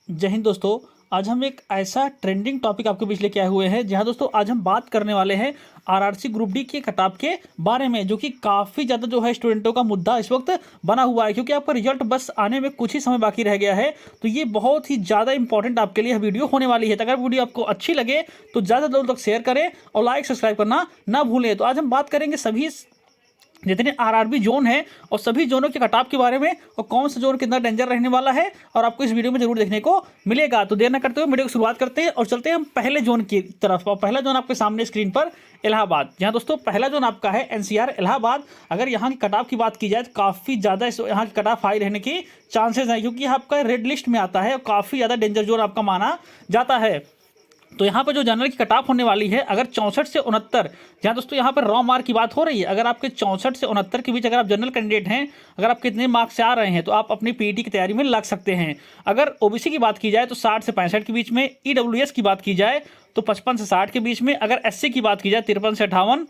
जय हिंद दोस्तों। आज हम एक ऐसा ट्रेंडिंग टॉपिक आपके बीच लेके आए हुए हैं जहां दोस्तों आज हम बात करने वाले हैं आरआरसी ग्रुप डी के कटऑफ के बारे में, जो कि काफ़ी ज़्यादा जो है स्टूडेंटों का मुद्दा इस वक्त बना हुआ है, क्योंकि आपका रिजल्ट बस आने में कुछ ही समय बाकी रह गया है। तो ये बहुत ही ज़्यादा इंपॉर्टेंट आपके लिए वीडियो होने वाली है। तो अगर वीडियो आपको अच्छी लगे तो ज़्यादा लोगों तक शेयर करें और लाइक सब्सक्राइब करना ना भूलें। तो आज हम बात करेंगे सभी जितने आरआरबी जोन है और सभी जोनों के कटऑफ के बारे में, और कौन सा जोन कितना डेंजर रहने वाला है और आपको इस वीडियो में जरूर देखने को मिलेगा। तो देर न करते हुए वीडियो की शुरुआत करते हैं और चलते हैं हम पहले जोन की तरफ। और पहला जोन आपके सामने स्क्रीन पर इलाहाबाद, जहां दोस्तों पहला जोन आपका है एनसीआर इलाहाबाद। अगर यहाँ की कटऑफ की बात की जाए तो काफ़ी ज़्यादा यहाँ की कटऑफ हाई रहने की चांसेस हैं, क्योंकि आपका रेड लिस्ट में आता है और काफ़ी ज़्यादा डेंजर जोन आपका माना जाता है। तो यहाँ पर जो जनरल की कटऑफ होने वाली है, अगर 64 से 69, जहाँ दोस्तों यहाँ पर रॉ मार्क की बात हो रही है, अगर आपके 64 से 69 के बीच अगर आप जनरल कैंडिडेट हैं, अगर आप कितने मार्क्स से आ रहे हैं तो आप अपनी पीईटी की तैयारी में लग सकते हैं। अगर ओबीसी की बात की जाए तो 60 से 65 के बीच में, ईडब्ल्यूएस की बात की जाए तो 55 से 60 के बीच में, अगर एससी की बात की जाए 53 से 58,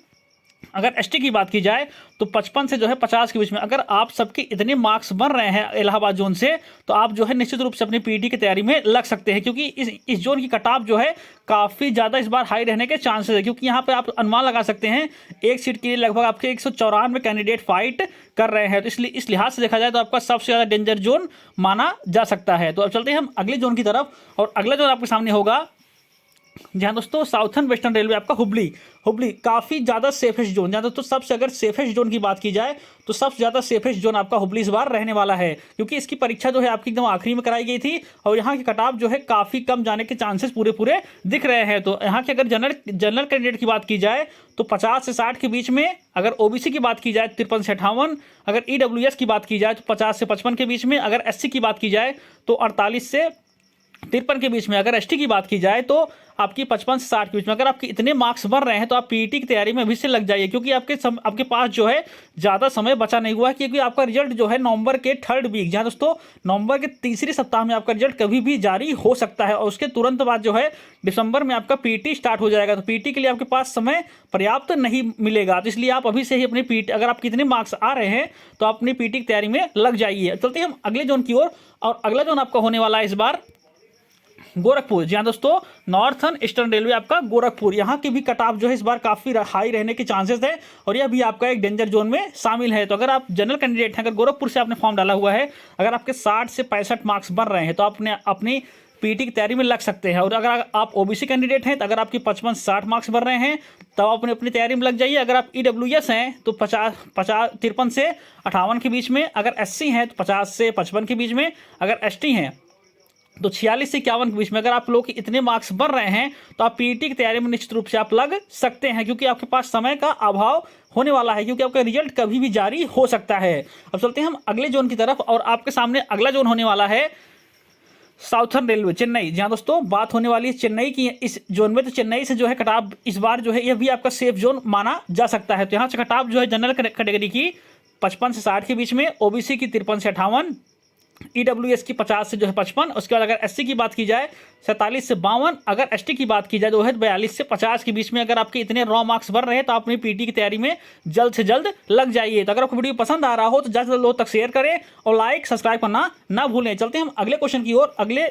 अगर एसटी की बात की जाए तो 55 से जो है 50 के बीच में। अगर आप सबके इतने मार्क्स बन रहे हैं इलाहाबाद जोन से, तो आप जो है निश्चित रूप से अपनी पीटी की तैयारी में लग सकते हैं, क्योंकि इस जोन की कटऑफ जो है काफ़ी ज़्यादा इस बार हाई रहने के चांसेस है। क्योंकि यहाँ पे आप अनुमान लगा सकते हैं एक सीट के लिए लगभग आपके 194 कैंडिडेट फाइट कर रहे हैं। तो इसलिए इस लिहाज से देखा जाए तो आपका सबसे ज़्यादा डेंजर जोन माना जा सकता है। तो अब चलते हैं हम अगले जोन की तरफ, और अगला जोन आपके सामने होगा जहाँ दोस्तों साउथर्न वेस्टर्न रेलवे आपका हुबली हुबली काफ़ी ज़्यादा सेफेस्ट जोन। जहाँ दोस्तों सबसे अगर सेफेस्ट जोन की बात की जाए तो सबसे ज़्यादा सेफेस्ट जोन आपका हुबली इस बार रहने वाला है, क्योंकि इसकी परीक्षा जो है आपकी एकदम आखिरी में कराई गई थी और यहाँ की कटऑफ जो है काफ़ी कम जाने के चांसेस पूरे पूरे दिख रहे हैं। तो यहाँ के अगर जनरल कैंडिडेट की बात की जाए तो 50 से 60 के बीच में, अगर ओबीसी की बात की जाए 53 से 58, अगर ईडब्ल्यूएस की बात की जाए तो 50 से 55 के बीच में, अगर एससी की बात की जाए तो 48 से 53 के बीच में, अगर एसटी की बात की जाए तो आपकी 55 से 60 के बीच में। अगर आपके इतने मार्क्स बन रहे हैं तो आप पीईटी की तैयारी में अभी से लग जाइए, क्योंकि आपके पास जो है ज़्यादा समय बचा नहीं हुआ है, क्योंकि आपका रिजल्ट जो है नवंबर के 3rd वीक, जहाँ दोस्तों नवंबर के तीसरे सप्ताह में आपका रिजल्ट कभी भी जारी हो सकता है, और उसके तुरंत बाद जो है दिसंबर में आपका पीईटी स्टार्ट हो जाएगा। तो पीईटी के लिए आपके पास समय पर्याप्त नहीं मिलेगा। तो इसलिए आप अभी से ही अपनी पीईटी, अगर आप कितने मार्क्स आ रहे हैं तो आप अपनी पीईटी की तैयारी में लग जाइए। चलते हैं हम अगले जोन की ओर, और अगला जोन आपका होने वाला है इस बार गोरखपुर। जी हाँ दोस्तों, नॉर्थर्न ईस्टर्न रेलवे आपका गोरखपुर, यहाँ की भी कटऑफ जो है इस बार काफ़ी हाई रहने के चांसेस है, और यह भी आपका एक डेंजर जोन में शामिल है। तो अगर आप जनरल कैंडिडेट हैं, अगर गोरखपुर से आपने फॉर्म डाला हुआ है, अगर आपके 60 से 65 मार्क्स बन रहे हैं तो आप अपनी पीटी की तैयारी में लग सकते हैं। और अगर आप ओबीसी कैंडिडेट हैं तो अगर आपके 55 से 60 मार्क्स बन रहे हैं तो आप अपनी तैयारी में लग जाइए। अगर आप ईडब्ल्यूएस हैं तो 53 से 58 के बीच में, अगर एससी हैं तो 50 से 55 के बीच में, अगर एसटी हैं तो 46 से 51 के बीच में। अगर आप लोग इतने मार्क्स बन रहे हैं तो आप पीईटी की तैयारी में निश्चित रूप से आप लग सकते हैं, क्योंकि आपके पास समय का अभाव होने वाला है, क्योंकि आपका रिजल्ट कभी भी जारी हो सकता है। अब चलते हैं हम अगले जोन की तरफ, और आपके सामने अगला जोन होने वाला है साउथर्न रेलवे चेन्नई। जहां दोस्तों बात होने वाली है चेन्नई की इस जोन में, तो चेन्नई से जो है कटऑफ इस बार जो है यह भी आपका सेफ जोन माना जा सकता है। तो यहाँ से कटऑफ जो है जनरल कैटेगरी की 55 से 60 के बीच में, ओबीसी की 53 से 58, ईडब्ल्यूएस की 50 से जो है 55, उसके बाद अगर एससी की बात की जाए 47 से 52, अगर एसटी की बात की जाए तो है 42 से 50 के बीच में। अगर आपके इतने रॉ मार्क्स बढ़ रहे हैं तो आप अपनी पीटी की तैयारी में जल्द से जल्द लग जाइए। तो अगर आपको वीडियो पसंद आ रहा हो तो ज़्यादा से लोग तक शेयर करें और लाइक सब्सक्राइब करना ना भूलें। चलते हैं हम अगले क्वेश्चन की ओर, अगले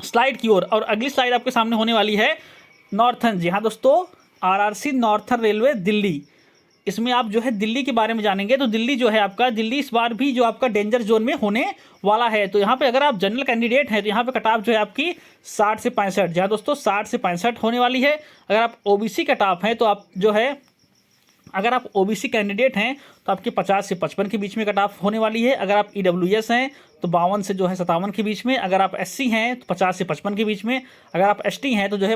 स्लाइड की ओर, और अगली स्लाइड आपके सामने होने वाली है नॉर्थर्न। जी हाँ दोस्तों, आरआरसी नॉर्थर्न रेलवे दिल्ली, इसमें आप जो है दिल्ली के बारे में जानेंगे। तो दिल्ली जो है आपका, दिल्ली इस बार भी जो आपका डेंजर जोन में होने वाला है। तो यहाँ पे अगर आप जनरल कैंडिडेट हैं तो यहाँ पे कटऑफ जो है आपकी 60 से 65, जहाँ दोस्तों 60 से 65 होने वाली है। अगर आप ओबीसी कटऑफ हैं तो आप जो है, अगर आप ओबीसी कैंडिडेट हैं तो आपके 50 से 55 के बीच में कटऑफ होने वाली है। अगर आप ईडब्ल्यूएस हैं तो 52 से जो है 57 के बीच में, अगर आप एससी हैं तो 50 से 55 के बीच में, अगर आप एसटी हैं तो जो है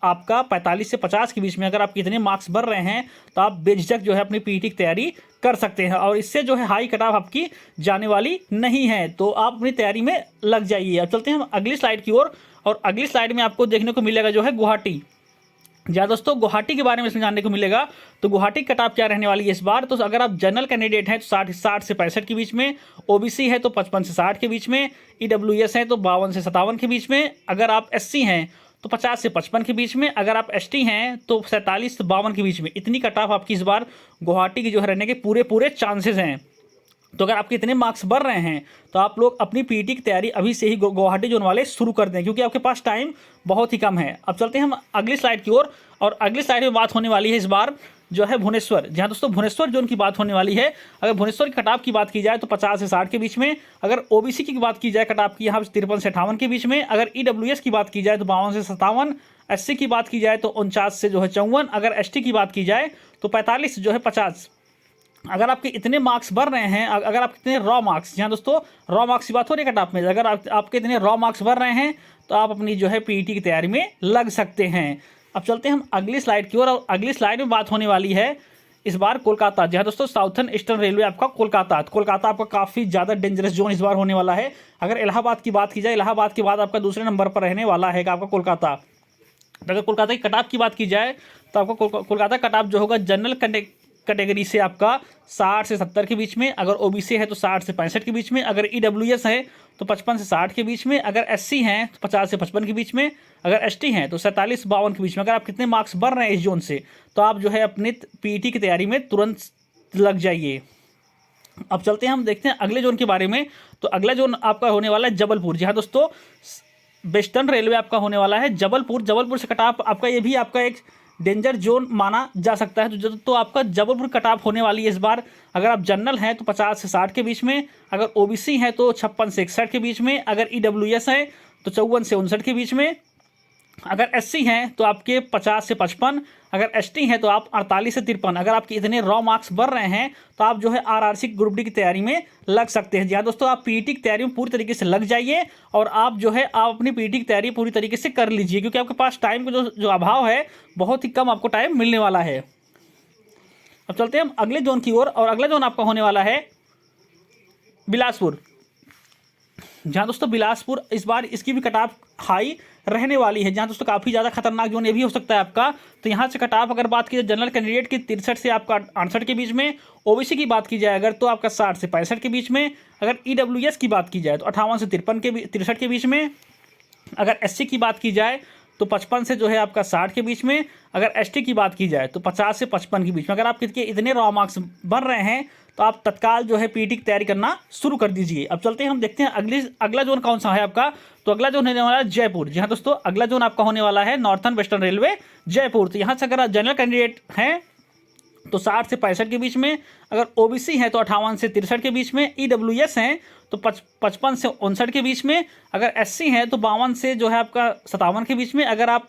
आपका 45 से 50 के बीच में। अगर आप कितने मार्क्स बढ़ रहे हैं तो आप बेझिझक जो है अपनी पीटी की तैयारी कर सकते हैं, और इससे जो है हाई कटऑफ आपकी जाने वाली नहीं है। तो आप अपनी तैयारी में लग जाइए। अब चलते हैं हम अगली स्लाइड की ओर, और अगली स्लाइड में आपको देखने को मिलेगा जो है गुवाहाटी। जहाँ दोस्तों गुवाहाटी के बारे में इसमें जानने को मिलेगा। तो गुवाहाटी कटऑफ क्या रहने वाली है इस बार, तो अगर आप जनरल कैंडिडेट हैं तो 60 से 65 के बीच में, ओबीसी है तो 55 से 60 के बीच में, ईडब्ल्यूएस है तो 52 से 57 के बीच में, अगर आप एससी हैं तो 50 से 55 के बीच में, अगर आप एसटी हैं तो 47 से 52 के बीच में। इतनी कटऑफ आपकी इस बार गुवाहाटी की जो है रहने के पूरे चांसेस हैं। तो अगर आपके इतने मार्क्स बढ़ रहे हैं तो आप लोग अपनी पीटी की तैयारी अभी से ही गुवाहाटी जोन वाले शुरू कर दें, क्योंकि आपके पास टाइम बहुत ही कम है। अब चलते हैं हम अगली स्लाइड की ओर, और अगली स्लाइड में बात होने वाली है इस बार जो है भुवनेश्वर। जहाँ दोस्तों भुवनेश्वर जोन की बात होने वाली है। अगर भुवनेश्वर की कटाप की बात की जाए तो 50 से 60 के बीच में, अगर ओबीसी की बात की जाए कटाप की यहाँ 53 से 58 के बीच में, अगर ईडब्ल्यूएस की बात की जाए तो 52 से 57, एससी की बात की जाए तो 49 से जो है 54, अगर एसटी की बात की जाए तो 45 से जो है 50। अगर आपके इतने मार्क्स बढ़ रहे हैं, अगर आप इतने रॉ मार्क्स, जहाँ दोस्तों रॉ मार्क्स की बात हो रही है कटाप में, अगर आपके इतने रॉ मार्क्स बढ़ रहे हैं तो आप अपनी जो है पीईटी की तैयारी में लग सकते हैं। अब चलते हैं हम अगली स्लाइड की ओर, और अगली स्लाइड में बात होने वाली है इस बार कोलकाता। जहाँ दोस्तों साउथर्न ईस्टर्न रेलवे आपका कोलकाता आपका काफ़ी ज़्यादा डेंजरस जोन इस बार होने वाला है। अगर इलाहाबाद की बात की जाए, इलाहाबाद के बाद आपका दूसरे नंबर पर रहने वाला है आपका कोलकाता। अगर कोलकाता की कटाप की बात की जाए तो आपका कोलकाता कटाप जो होगा जनरल कैटेगरी से आपका 60 से 70 के बीच में, अगर ओबीसी है तो 60 से 65 के बीच में, अगर ईडब्ल्यूएस है तो 55 से 60 के बीच में, अगर एससी हैं तो 50 से 55 के बीच में, अगर एसटी हैं तो 47 से 52 के बीच में। अगर आप कितने मार्क्स बढ़ रहे हैं इस जोन से तो आप जो है अपने पीईटी की तैयारी में तुरंत लग जाइए। अब चलते हैं हम देखते हैं अगले जोन के बारे में। तो अगला जोन आपका होने वाला है जबलपुर। जी हाँ दोस्तों, वेस्टर्न रेलवे आपका होने वाला है जबलपुर से कटाप आपका, ये भी आपका एक डेंजर जोन माना जा सकता है। तो आपका जबलपुर कटाप होने वाली है इस बार। अगर आप जनरल हैं तो 50 से 60 के बीच में, अगर ओबीसी हैं तो 56 से 61 के बीच में, अगर ईडब्ल्यूएस है तो 54 से 59 के बीच में, अगर एससी हैं तो आपके 50 से 55, अगर एसटी हैं तो आप 48 से 53। अगर आपके इतने रॉ मार्क्स बढ़ रहे हैं तो आप जो है आरआरसी ग्रुप डी की तैयारी में लग सकते हैं। जी हाँ दोस्तों, आप पीईटी की तैयारी में पूरी तरीके से लग जाइए, और आप जो है आप अपनी पीईटी की तैयारी पूरी तरीके से कर लीजिए, क्योंकि आपके पास टाइम का जो अभाव है, बहुत ही कम आपको टाइम मिलने वाला है। अब चलते हैं हम अगले जोन की ओर, और अगला जोन आपका होने वाला है बिलासपुर। जहाँ दोस्तों बिलासपुर इस बार इसकी भी कटाप हाई रहने वाली है। जहाँ दोस्तों काफ़ी ज़्यादा खतरनाक जोन ये भी हो सकता है आपका। तो यहाँ से कटाप अगर बात की जाए जनरल कैंडिडेट की 63 से आपका 68 के बीच में, ओबीसी की बात की जाए अगर तो आपका 60 से 65 के बीच में, अगर ईडब्ल्यूएस की बात की जाए तो 58 से 63 के बीच में, अगर एससी की बात की जाए तो 55 से जो है आपका 60 के बीच में, अगर एसटी की बात की जाए तो 50 से 55 के बीच में। अगर आप कितने इतने रॉ मार्क्स बढ़ रहे हैं तो आप तत्काल जो है पीईटी की तैयारी करना शुरू कर दीजिए। अब चलते हैं हम देखते हैं अगला जोन कौन सा है आपका। तो अगला जोन होने वाला है जयपुर। जी हाँ दोस्तों, अगला जोन आपका होने वाला है नॉर्थर्न वेस्टर्न रेलवे जयपुर। तो यहाँ से अगर आप जनरल कैंडिडेट हैं तो 60 से 65 के बीच में, अगर ओबीसी है तो 58 से 63 के बीच में, ईडब्ल्यूएस हैं तो 55 से 59 के बीच में, अगर एससी हैं तो 52 से जो है आपका 57 के बीच में, अगर आप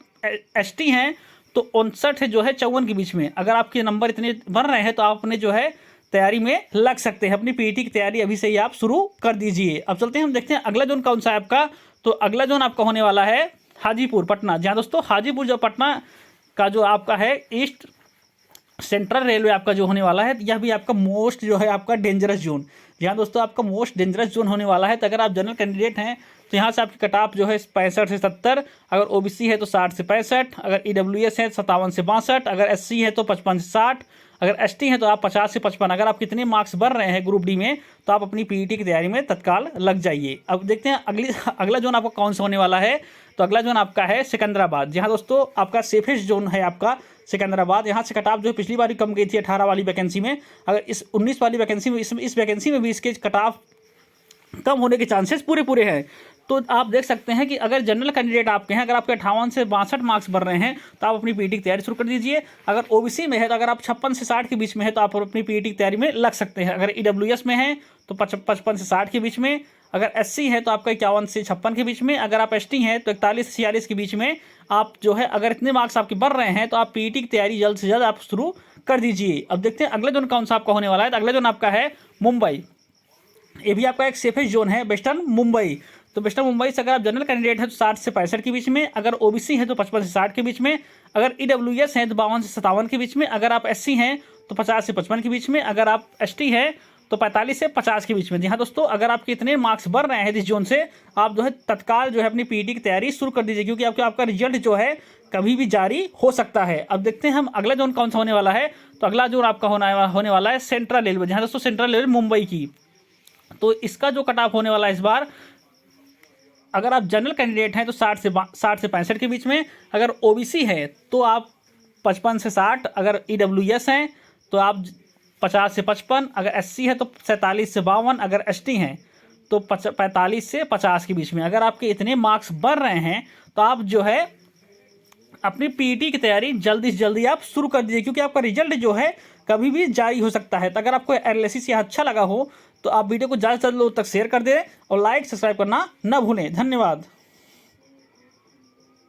एसटी हैं तो 59 से जो है 54 के बीच में। अगर आपके नंबर इतने बन रहे हैं तो आप अपने जो है तैयारी में लग सकते हैं। अपनी पीईटी की तैयारी अभी से ही आप शुरू कर दीजिए। अब चलते हैं हम देखते हैं अगला जोन कौन सा है आपका। तो अगला जोन आपका होने वाला है हाजीपुर पटना। जहाँ दोस्तों हाजीपुर जो पटना का जो आपका है ईस्ट सेंट्रल रेलवे आपका जो होने वाला है, यह भी आपका मोस्ट जो है आपका डेंजरस जोन। यहाँ दोस्तों आपका मोस्ट डेंजरस जोन होने वाला है। तो अगर आप जनरल कैंडिडेट हैं तो यहाँ से आपकी कटाप जो है 65 से 70, अगर ओबीसी है तो 60 से 65, अगर ईडब्ल्यूएस है 57 से 62, अगर एससी है तो 55 से 60, अगर एसटी है तो आप 50 से 55। अगर आप कितने मार्क्स बढ़ रहे हैं ग्रुप डी में तो आप अपनी पीईटी की तैयारी में तत्काल लग जाइए। अब देखते हैं अगला जोन आपका कौन सा होने वाला है। तो अगला जोन आपका है सिकंदराबाद। जहाँ दोस्तों आपका सेफेस्ट जोन है आपका सिकंदराबाद। यहाँ से कटाप जो है पिछली बार ही कम गई थी 18 वाली वैकेंसी में, अगर इस 19 वाली वैकेंसी में इस वैकेंसी में भी इसके कटाप कम होने के चांसेस पूरे हैं। तो आप देख सकते हैं कि अगर जनरल कैंडिडेट आपके हैं, अगर आपके 58 से 62 मार्क्स बढ़ रहे हैं तो आप अपनी पीईटी की तैयारी शुरू कर दीजिए। अगर ओबीसी में है तो अगर आप 56 से 60 के बीच में है तो आप अपनी पीईटी की तैयारी में लग सकते हैं। अगर ईडब्ल्यूएस में है तो 55 से 60 के बीच में, अगर एससी है तो आपका 51 से 56 के बीच में, अगर आप एसटी हैं तो 41 से 46 के बीच में आप जो है, अगर इतने मार्क्स आपके बढ़ रहे हैं तो आप पीईटी की तैयारी जल्द से जल्द आप शुरू कर दीजिए। अब देखते हैं अगला जोन कौन सा आपका होने वाला है। तो अगला जोन आपका है मुंबई। ये भी आपका एक सेफेस्ट जोन है वेस्टर्न मुंबई। तो वेस्टर्न मुंबई से अगर आप जनरल कैंडिडेट हैं तो 60 से 65 के बीच में, अगर ओबीसी है तो 55 से 60 के बीच में, अगर ईडब्ल्यूएस हैं तो 52 से 57 के बीच में, अगर आप एससी हैं तो 50 से 55 के बीच में, अगर आप एसटी हैं तो 45 से 50 के बीच में। जी हाँ दोस्तों, अगर आपके इतने मार्क्स बढ़ रहे हैं इस जोन से, आप जो है तत्काल जो है अपनी पीईटी की तैयारी शुरू कर दीजिए, क्योंकि आपका रिजल्ट जो है कभी भी जारी हो सकता है। अब देखते हैं हम अगला जोन कौन सा होने वाला है। तो अगला जोन आपका होने वाला है सेंट्रल रेलवे। जहाँ दोस्तों सेंट्रल रेलवे मुंबई की, तो इसका जो कट ऑफ होने वाला है इस बार, अगर आप जनरल कैंडिडेट हैं तो 60 से 65 के बीच में, अगर ओबीसी है तो आप 55 से 60, अगर ईडब्ल्यूएस हैं तो आप 50 से 55, अगर SC है तो 47 से 52, अगर ST हैं तो 45 से 50 के बीच में। अगर आपके इतने मार्क्स बढ़ रहे हैं तो आप जो है अपनी PET की तैयारी जल्दी से जल्दी आप शुरू कर दीजिए, क्योंकि आपका रिजल्ट जो है कभी भी जारी हो सकता है। तो अगर आपको एनालिसिस यह अच्छा लगा हो तो आप वीडियो को ज़्यादा से ज़्यादा लोगों तक शेयर कर दें और लाइक सब्सक्राइब करना न भूलें। धन्यवाद।